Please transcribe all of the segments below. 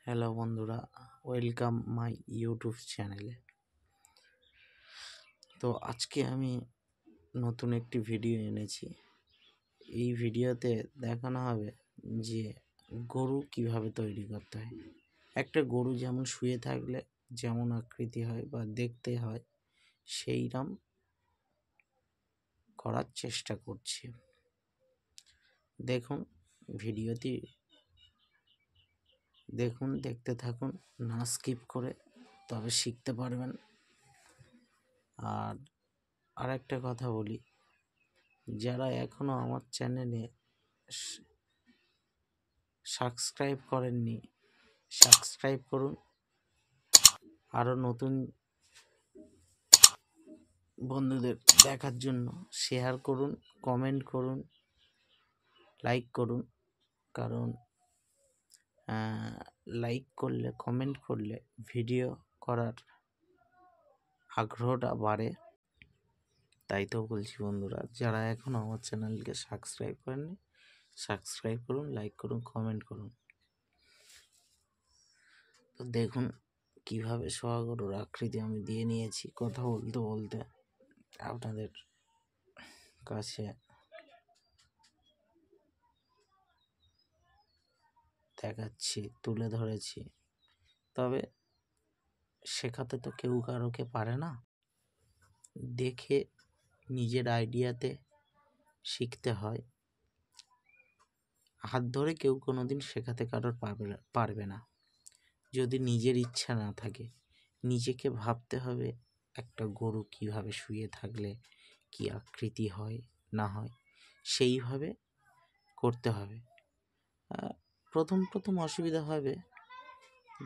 Hello বন্ধুরা, welcome my YouTube চ্যানেলে। তো আজকে আমি নতুন একটি ভিডিও এনেছি। এই ভিডিওতে দেখানো হবে যে গরু কিভাবে তৈরি করতে হয়। একটা গরু যেমন শুয়ে থাকলে যেমন আকৃতি হয় বা দেখতে হয়, সেইরকম করার চেষ্টা করছি। দেখুন ভিডিওটি, দেখতে থাকুন, না স্কিপ করে, তবে শিখতে পারবেন। আর আরেকটা কথা বলি, যারা এখনো আমার চ্যানেলে সাবস্ক্রাইব করেননি, সাবস্ক্রাইব করুন। আরও নতুন বন্ধুদের দেখার জন্য শেয়ার করুন, কমেন্ট করুন, লাইক করুন। কারণ লাইক করলে, কমেন্ট করলে ভিডিও করার আগ্রহটা বাড়ে। তাই তো বলছি বন্ধুরা, যারা এখনও আমার চ্যানেলকে সাবস্ক্রাইব করেননি, সাবস্ক্রাইব করুন, লাইক করুন, কমেন্ট করুন। তো দেখুন কিভাবে সোয়াগরুর আকৃতি আমি দিয়ে নিয়েছি। কথা বলতে বলতে আপনাদের কাছে দেখাচ্ছি, তুলে ধরেছি। তবে শেখাতে তো কেউ কারোকে পারে না, দেখে নিজের আইডিয়াতে শিখতে হয়। হাত ধরে কেউ কোনোদিন শেখাতে কারোর পারবে না যদি নিজের ইচ্ছা না থাকে। নিজেকে ভাবতে হবে একটা গরু কিভাবে শুয়ে থাকলে কি আকৃতি হয় না হয়, সেইভাবে করতে হবে। প্রথম অসুবিধা হবে,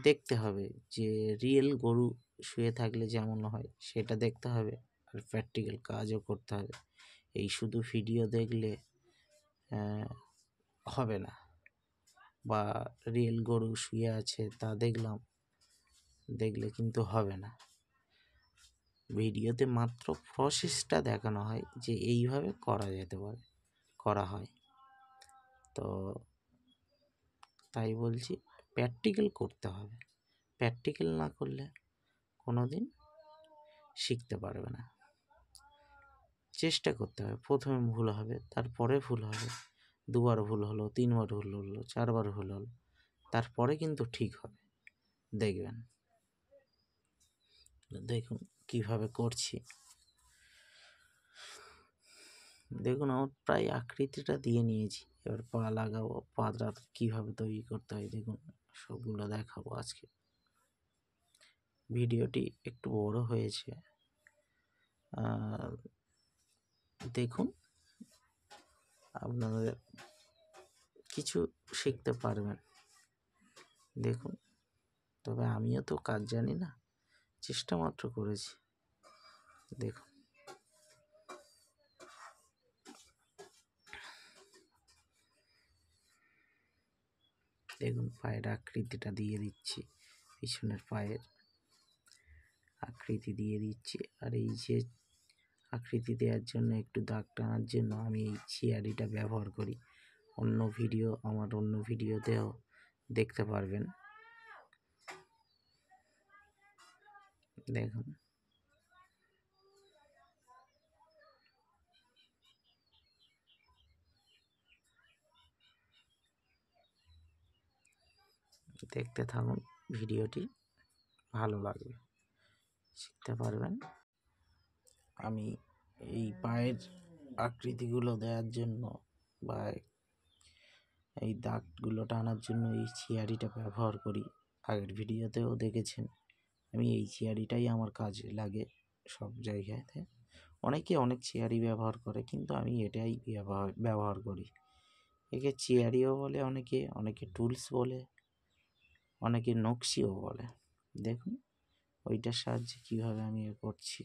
দেখতে হবে যে রিয়েল গরু শুয়ে থাকলে যেমন হয় সেটা দেখতে হবে, আর প্র্যাকটিক্যাল কাজও করতে হবে। এই শুধু ভিডিও দেখলে হবে না, বা রিয়েল গরু শুয়ে আছে তা দেখলে কিন্তু হবে না। ভিডিওতে মাত্র প্রসেসটা দেখানো হয় যে এইভাবে করা হয়। তো তাই বলছি, প্র্যাকটিক্যাল করতে হবে। প্র্যাকটিক্যাল না করলে কোনো দিন শিখতে পারবে না। চেষ্টা করতে হবে। প্রথমে ভুল হবে, তারপরে ভুল হবে, দুবার ভুল হলো, তিনবার ভুল হলো, চারবার ভুল হলো, তারপরে কিন্তু ঠিক হবে। দেখবেন। দেখুন কিভাবে করছি। দেখুন আমার প্রায় আকৃতিটা দিয়ে নিয়েছি। এবার পা লাগাবো, পাটা কীভাবে তৈরি করতে হয় দেখুন, সবগুলো দেখাবো আজকে। ভিডিওটি একটু বড় হয়েছে, দেখুন আপনাদের কিছু শিখতে পারবেন। দেখুন, তবে আমিও তো কাজ জানি না, চেষ্টা মাত্র করেছি। দেখুন পায়ের আকৃতিটা দিয়ে দিচ্ছি, পিছনের পায়ের আকৃতি দিয়ে দিচ্ছি। আর এই যে আকৃতি দেওয়ার জন্য, একটু দাগ টানার জন্য আমি এই চিয়ারিটা ব্যবহার করি। আমার অন্য ভিডিওতেও দেখতে পারবেন। দেখুন দেখতে থাকুন, ভিডিওটি ভালো লাগবে, শিখতে পারবেন। আমি এই পায়ের আকৃতিগুলো দেওয়ার জন্য বা এই দাগগুলো টানার জন্য এই চিয়ারিটা ব্যবহার করি। আগের ভিডিওতেও দেখেছেন, আমি এই চিয়ারিটাই আমার কাজে লাগে সব জায়গাতে। অনেকে অনেক চিয়ারি ব্যবহার করে, কিন্তু আমি এটাই ব্যবহার করি। একে চিয়ারিও বলে অনেকে টুলস বলে, অনেকে নকশিও বলে। দেখুন ওইটার সাহায্যে কীভাবে আমি করছি।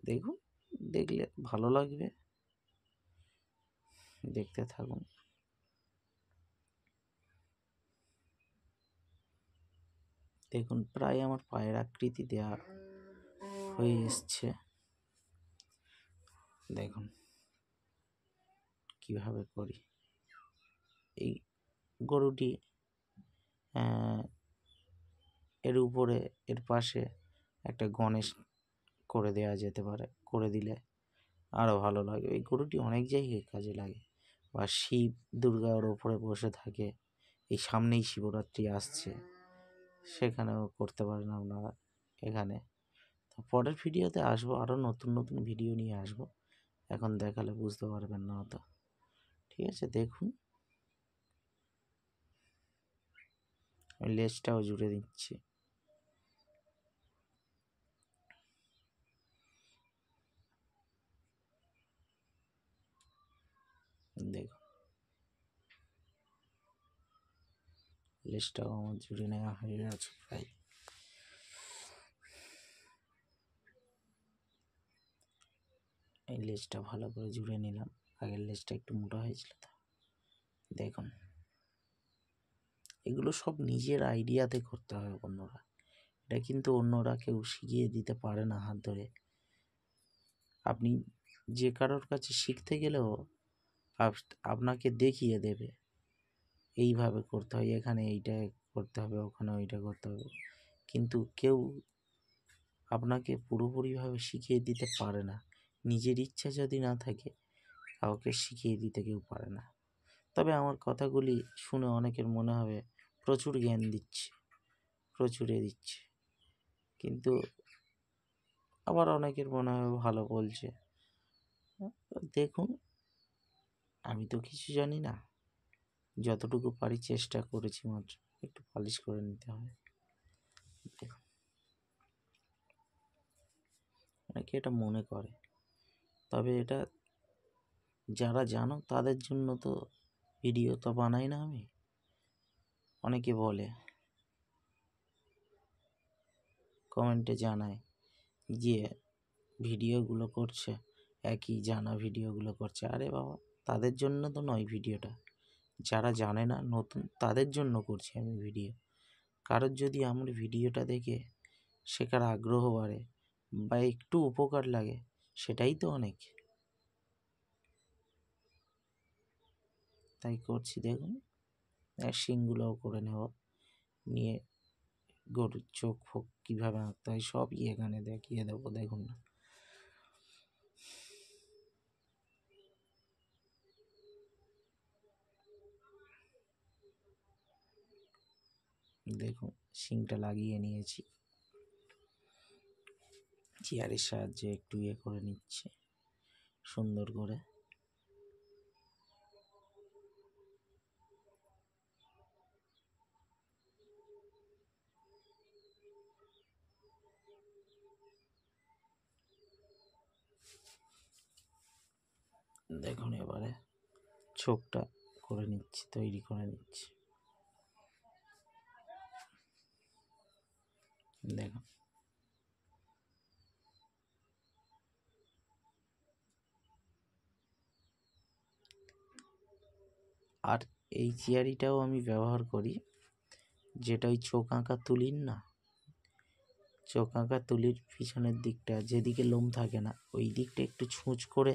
দেখুন, দেখলে ভালো লাগবে, দেখতে থাকুন। দেখুন প্রায় আমার পায়ের আকৃতি দেওয়া হয়ে এসছে। দেখুন কিভাবে করি। এই গরুটি এর উপরে এর পাশে একটা গণেশ করে দেওয়া যেতে পারে, করে দিলে আরও ভালো লাগে। এই গরুটি অনেক জায়গায় কাজে লাগে। বা শিব দুর্গার ওপরে বসে থাকে, এই সামনেই শিবরাত্রি আসছে, সেখানেও করতে পারেন আপনারা এখানে। তো পরের ভিডিওতে আসবো, আরও নতুন নতুন ভিডিও নিয়ে আসবো, এখন দেখালে বুঝতে পারবেন না অত। ঠিক আছে, দেখুন আমি লেজটাও জুড়ে দিচ্ছি। দেখুন লেজটাও আমার জুড়ে নেওয়া হয়ে গেছে প্রায়। এই লেজটা ভালো করে জুড়ে নিলাম, আগের লেজটা একটু মোটা হয়েছিল তো। দেখুন এগুলো সব নিজের আইডিয়াতে করতে হবে বন্ধুরা, এটা কিন্তু অন্যরা কেউ শিখিয়ে দিতে পারে না হাত ধরে। আপনি যে কারোর কাছে শিখতে গেলেও আপনাকে দেখিয়ে দেবে, এইভাবে করতে হয়, এখানে এইটা করতে হবে, ওখানে ওইটা করতে হবে, কিন্তু কেউ আপনাকে পুরোপুরিভাবে শিখিয়ে দিতে পারে না। নিজের ইচ্ছা যদি না থাকে, কাউকে শিখিয়ে দিতে কেউ পারে না। তবে আমার কথাগুলি শুনে অনেকের মনে হবে প্রচুর জ্ঞান দিচ্ছে, প্রচুরে দিচ্ছে, কিন্তু আবার অনেকের মনে হবে ভালো বলছে। দেখুন আমি তো কিছু জানি না, যতটুকু পারি চেষ্টা করেছি মাত্র, একটু পালিশ করে নিতে হবে। দেখুন অনেকে এটা মনে করে, তবে এটা যারা জানো তাদের জন্য তো ভিডিও তো বানাই না আমি। অনেকে বলে, কমেন্টে জানায় যে ভিডিওগুলো করছে, একই জানা ভিডিওগুলো করছে। আরে বাবা, তাদের জন্য তো নয় ভিডিওটা, যারা জানে না নতুন তাদের জন্য করছি আমি ভিডিও। কারোর যদি আমার ভিডিওটা দেখে শেখার আগ্রহ বাড়ে বা একটু উপকার লাগে, সেটাই তো অনেক। তাই করছি। দেখুন শিংগুলোও করে নেব, নিয়ে গরুর চোখ ফোক কীভাবে আঁকতে হয় সবই এখানে দেখিয়ে দেবো। দেখুন না, দেখুন শিংটা লাগিয়ে নিয়েছি, চেয়ারের সাহায্যে একটু করে নিচ্ছে সুন্দর করে। দেখুন এবারে চোখটা করে নিচ্ছি, তৈরি করে নিচ্ছি। দেখুন আর এই চেয়ারিটাও আমি ব্যবহার করি, যেটা ওই চোখ আঁকা তুলির না, চোখ আঁকা তুলির পিছনের দিকটা যেদিকে লোম থাকে না, ওই দিকটা একটু ছুঁচ করে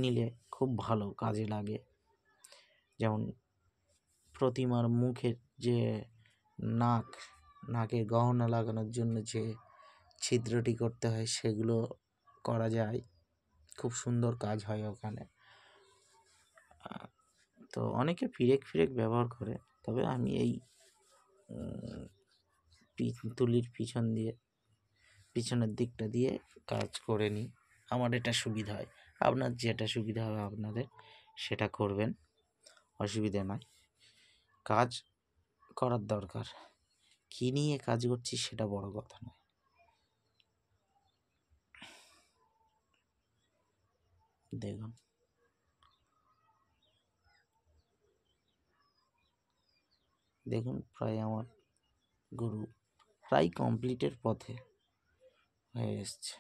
নিলে খুব ভালো কাজে লাগে। যেমন প্রতিমার মুখের যে নাকে গহনা লাগানোর জন্য যে ছিদ্রটি করতে হয়, সেগুলো করা যায়, খুব সুন্দর কাজ হয় ওখানে। তো অনেকে ফিরেক ব্যবহার করে, তবে আমি এই তুলির পিছনের দিকটা দিয়ে কাজ করে নিই, আমার এটা সুবিধা হয়। আপনার যেটা সুবিধা হবে আপনাদের সেটা করবেন, অসুবিধা নয়। কাজ করার দরকার, কী নিয়ে কাজ করছি সেটা বড় কথা নয়। দেখুন দেখুন প্রায় আমার গরু প্রায় কমপ্লিটের পথে হয়ে এসছে।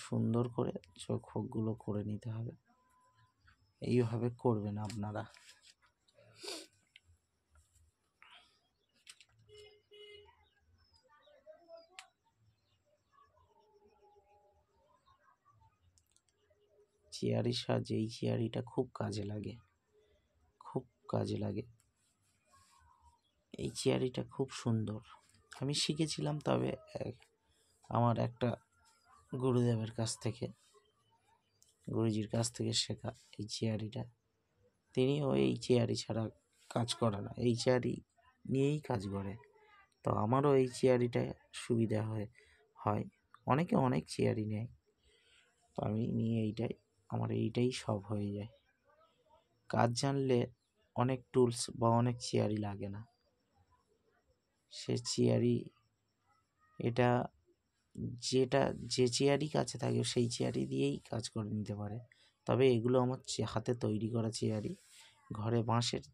সুন্দর করে চোখ ফোকগুলো করে নিতে হবে, এইভাবে করবেন আপনারা। চেয়ারির সাহায্যে এই চেয়ারিটা খুব কাজে লাগে, খুব কাজে লাগে। এই চেয়ারিটা খুব সুন্দর। আমি শিখেছিলাম, তবে আমার একটা গুরুদেবের কাছ থেকে, গুরুজির কাছ থেকে শেখা এই চেয়ারিটা। তিনিও এই চেয়ারি ছাড়া কাজ করে না, এই চেয়ারি নিয়েই কাজ করে। তো আমারও এই চেয়ারিটা সুবিধা হয়। অনেকে অনেক চেয়ারি নেয়, তো আমি নিয়ে আমার এইটাই সব হয়ে যায়। কাজ জানলে অনেক টুলস বা অনেক চেয়ারি লাগে না। সে চেয়ারি এটা যে চেয়ারি কাছে থাকে সেই চেয়ারি দিয়েই কাজ করে নিতে পারে। তবে এগুলো আমার হাতে তৈরি করা চেয়ারি, ঘরে বাঁশের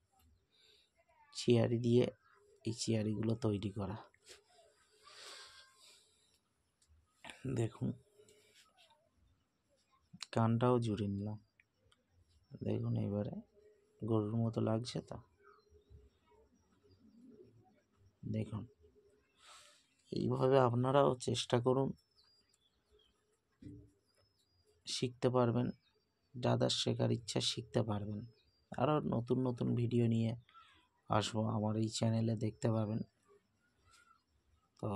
চেয়ারি দিয়ে এই চেয়ারিগুলো তৈরি করা। দেখুন, কানটাও জুড়ে নিলাম। দেখুন এবারে গরুর মতো লাগছে তো। দেখুন, এইভাবে আপনারাও চেষ্টা করুন, শিখতে পারবেন। যাদের শেখার ইচ্ছা শিখতে পারবেন। আরও নতুন নতুন ভিডিও নিয়ে আসবো, আমার এই চ্যানেলে দেখতে পাবেন। তো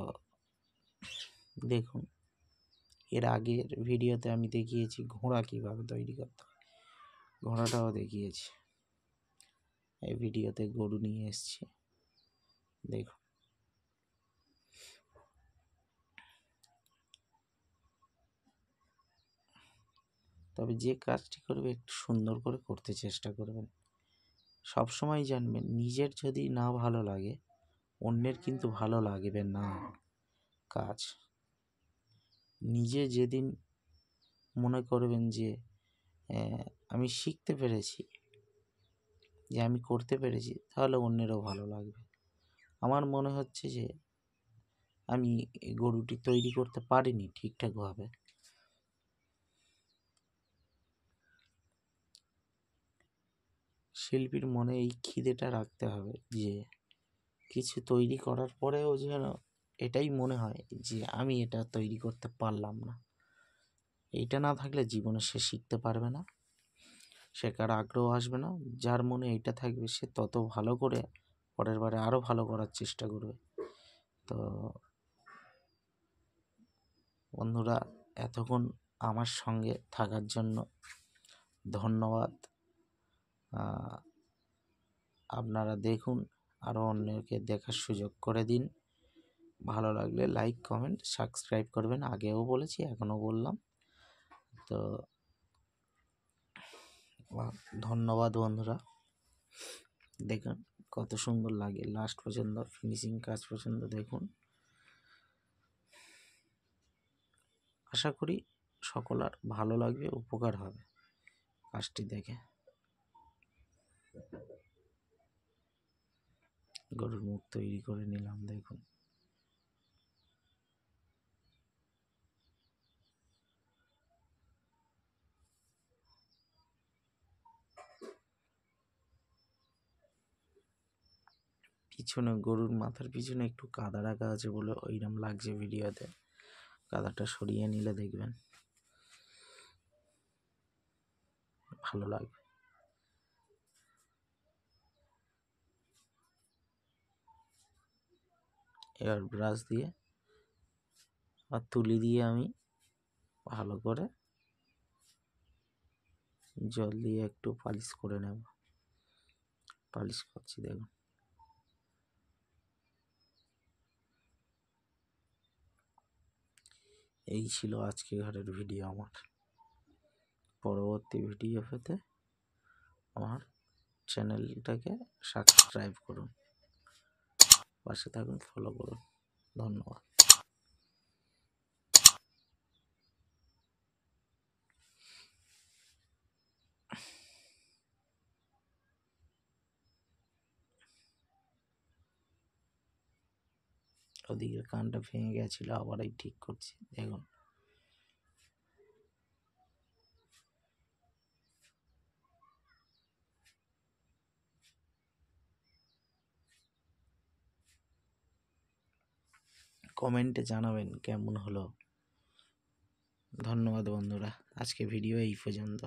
দেখুন, এর আগের ভিডিওতে আমি দেখিয়েছি ঘোড়া কীভাবে তৈরি করতে হয়, ঘোড়াটাও দেখিয়েছি। এই ভিডিওতে গরু নিয়ে এসেছি, দেখুন। তবে যে কাজটি করবে একটু সুন্দর করে করতে চেষ্টা করবেন। সবসময় জানবেন, নিজের যদি না ভালো লাগে অন্যের কিন্তু ভালো লাগবে না। কাজ নিজে যেদিন মনে করবেন যে আমি শিখতে পেরেছি, যে আমি করতে পেরেছি, তাহলে অন্যেরও ভালো লাগবে। আমার মনে হচ্ছে যে আমি গরুটি তৈরি করতে পারিনি ঠিকঠাকভাবে। শিল্পীর মনে এই খিদেটা রাখতে হবে যে কিছু তৈরি করার পরেও যেন এটাই মনে হয় যে আমি এটা তৈরি করতে পারলাম না। এইটা না থাকলে জীবনে সে শিখতে পারবে না, শেখার আগ্রহ আসবে না। যার মনে এইটা থাকবে সে তত ভালো করে পরের বারে আরও ভালো করার চেষ্টা করবে। তো বন্ধুরা, এতক্ষণ আমার সঙ্গে থাকার জন্য ধন্যবাদ। আপনারা দেখুন, আরও অন্যকে দেখার সুযোগ করে দিন। ভালো লাগলে লাইক, কমেন্ট, সাবস্ক্রাইব করবেন। আগেও বলেছি, এখনও বললাম। তো ধন্যবাদ বন্ধুরা। দেখুন কত সুন্দর লাগে, লাস্ট পর্যন্ত ফিনিশিং কাজ পর্যন্ত দেখুন। আশা করি সকলের ভালো লাগবে, উপকার হবে কাজটি দেখে। গরুর মুখ তৈরি করে নিলাম, দেখুন। পিছনে গরুর মাথার পিছনে একটু কাদা রাখা আছে বলে ওইরকম লাগছে ভিডিওতে। কাদাটা সরিয়ে নিলে দেখবেন ভালো লাগবে। এবার ব্রাশ দিয়ে আর তুলি দিয়ে আমি ভালো করে জল দিয়ে একটু পালিশ করে নেব। পালিশ করছি, দেখুন। এই ছিল আজকে ঘরের ভিডিও আমার। পরবর্তী ভিডিও পেতে আমার চ্যানেলটাকে সাবস্ক্রাইব করুন, পাশে থাকুন, ফলো করুন। ধন্যবাদ। ওদিকের কানটা ভেঙে গেছিল, আবার এই ঠিক করছি, দেখুন। কমেন্টে জানাবেন কেমন হলো। ধন্যবাদ বন্ধুরা, আজকে ভিডিও এই পর্যন্ত।